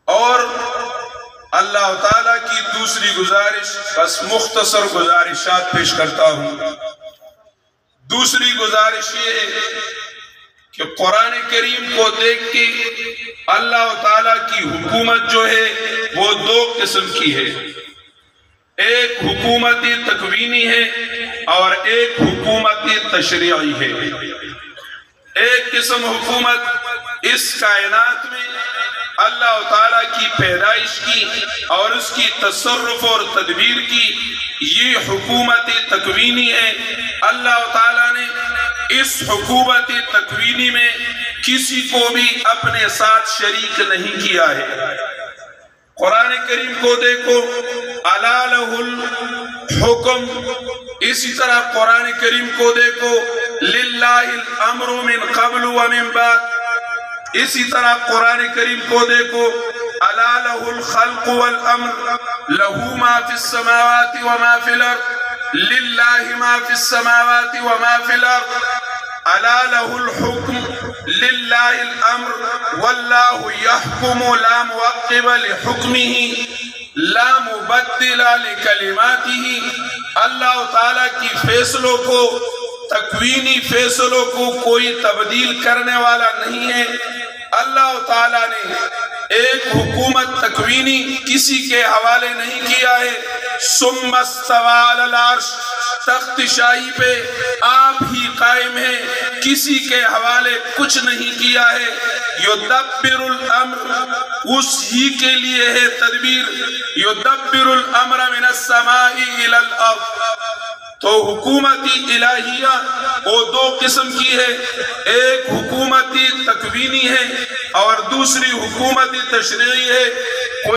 اور اللہ تعالیٰ کی دوسری گزارش، بس مختصر گزارشات پیش کرتا ہوں۔ دوسری گزارش یہ ہے کہ قرآن کریم کو دیکھ کے اللہ تعالیٰ کی حکومت جو ہے وہ دو قسم کی ہے، ایک حکومت تکوینی ہے اور ایک حکومت تشریعی ہے۔ ایک قسم حکومت اس کائنات میں اللہ تعالیٰ کی پیدائش کی اور اس کی تصرف اور تدبیر کی، یہ حکومت تکوینی ہے۔ اللہ تعالیٰ نے اس حکومت تکوینی میں کسی کو بھی اپنے ساتھ شریک نہیں کیا ہے۔ قرآن کریم کو دیکھو، الا لہ الحکم، اسی طرح قرآن کریم کو دیکھو، للہ الامر من قبل ومن بعد، اسی طرح قرآن کریم کو دیکھو، الا لہ الخلق والامر لہ ما فی السماوات وما فی الارض للہ ما فی السماوات وما فی الارض الا لہ الحکم للہ الامر واللہ یحکم لا موقب لحکمہ لا مبدل لکلماتہ۔ اللہ تعالیٰ کی فیصلوں کو، تکوینی فیصلوں کو کوئی تبدیل کرنے والا نہیں ہے۔ اللہ تعالیٰ نے ایک حکومت تکوینی کسی کے حوالے نہیں کیا ہے۔ ثم استوى علی العرش، تخت شاہی پہ آپ ہی قائم ہیں، کسی کے حوالے کچھ نہیں کیا ہے۔ یدبر الامر، اس ہی کے لیے ہے تدبیر۔ یدبر الامر من السماء الى الارض۔ تو حکومتی الہیہ وہ دو قسم کی ہے، ایک حکومتی تکوینی ہے اور دوسری حکومتی تشریعی ہے۔